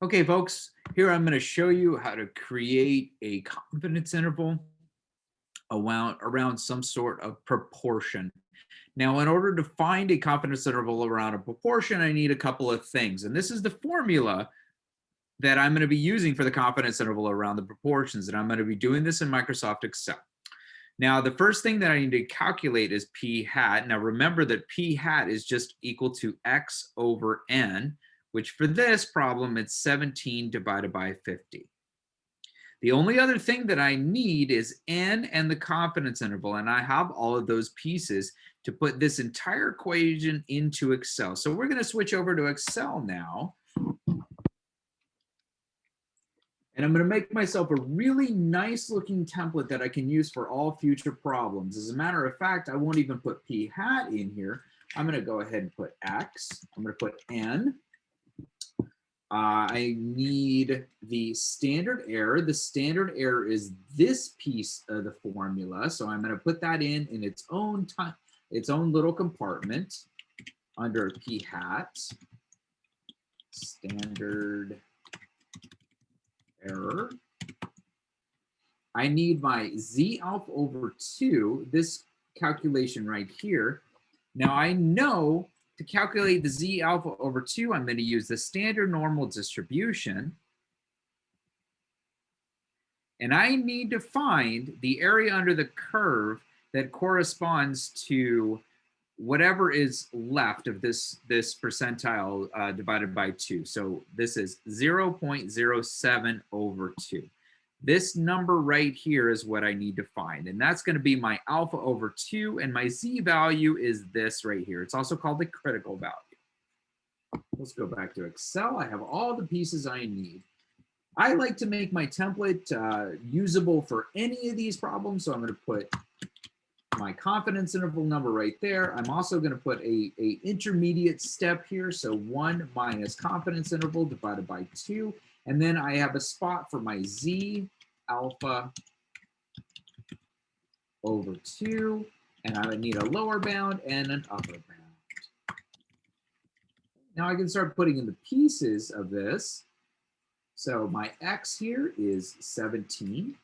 Okay, folks, here I'm going to show you how to create a confidence interval around some sort of proportion. Now, in order to find a confidence interval around a proportion, I need a couple of things. And this is the formula that I'm going to be using for the confidence interval around the proportions. And I'm going to be doing this in Microsoft Excel. Now, the first thing that I need to calculate is p hat. Now, remember that p hat is just equal to x over n, which for this problem, it's 17 divided by 50. The only other thing that I need is n and the confidence interval, and I have all of those pieces to put this entire equation into Excel. So we're going to switch over to Excel now. And I'm going to make myself a really nice looking template that I can use for all future problems. As a matter of fact, I won't even put p hat in here. I'm going to go ahead and put x. I'm going to put n. I need the standard error. The standard error is this piece of the formula. So I'm going to put that in its own time, its own little compartment under p hat, standard error. I need my z alpha over 2, this calculation right here. Now I know to calculate the z alpha over 2, I'm going to use the standard normal distribution. And I need to find the area under the curve that corresponds to whatever is left of this percentile divided by 2. So this is 0.07 over 2. This number right here is what I need to find. And that's going to be my alpha over 2. And my z value is this right here. It's also called the critical value. Let's go back to Excel. I have all the pieces I need. I like to make my template usable for any of these problems. So I'm going to put my confidence interval number right there. I'm also going to put a intermediate step here. So 1 minus confidence interval divided by 2. And then I have a spot for my z alpha over 2. And I would need a lower bound and an upper bound. Now I can start putting in the pieces of this. So my x here is 17.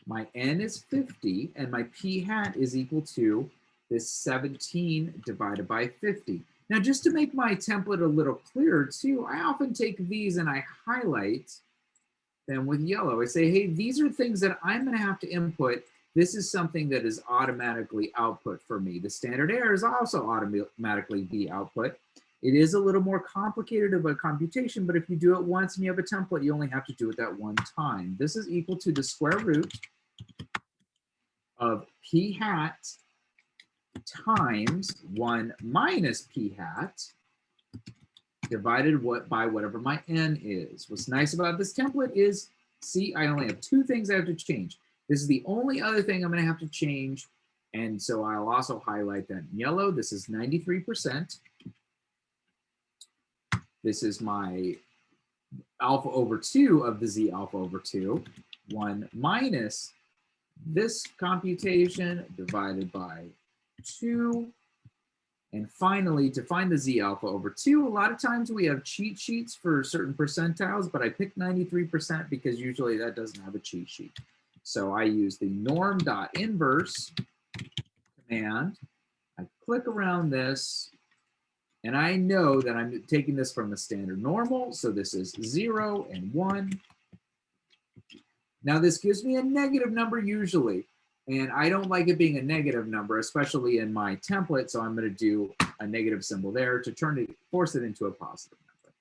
My n is 50, and my p hat is equal to this 17 divided by 50. Now, just to make my template a little clearer too, I often take these and I highlight them with yellow. I say, hey, these are things that I'm going to have to input. This is something that is automatically output for me. The standard error is also automatically the output. It is a little more complicated of a computation, but if you do it once and you have a template, you only have to do it that one time. This is equal to the square root of p hat times 1 minus p hat divided by whatever my n is. What's nice about this template is, see, I only have 2 things I have to change. This is the only other thing I'm going to have to change, and so I'll also highlight that in yellow. This is 93%. This is my alpha over 2 of the z alpha over 2, 1 minus this computation divided by 2. And finally, to find the z alpha over 2, a lot of times we have cheat sheets for certain percentiles, but I picked 93% because usually that doesn't have a cheat sheet. So I use the norm.inverse command. I click around this, and I know that I'm taking this from the standard normal. So this is 0 and 1. Now this gives me a negative number usually, and I don't like it being a negative number, especially in my template. So I'm going to do a negative symbol there to force it into a positive number.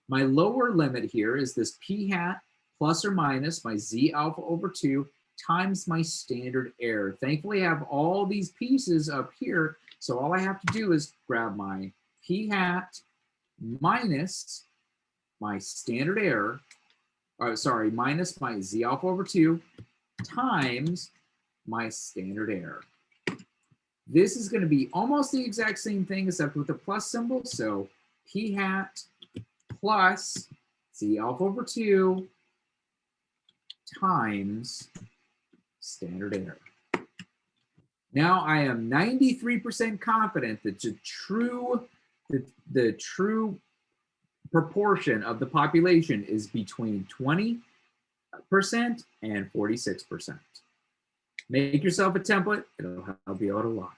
My lower limit here is this p hat plus or minus my z alpha over 2 times my standard error. Thankfully, I have all these pieces up here. So all I have to do is grab my p hat minus my standard error, minus my z alpha over 2 times my standard error. This is going to be almost the exact same thing except with the plus symbol. So p hat plus z alpha over 2 times standard error. Now I am 93% confident that the true proportion of the population is between 20% and 46%. Make yourself a template. It'll help you out a lot.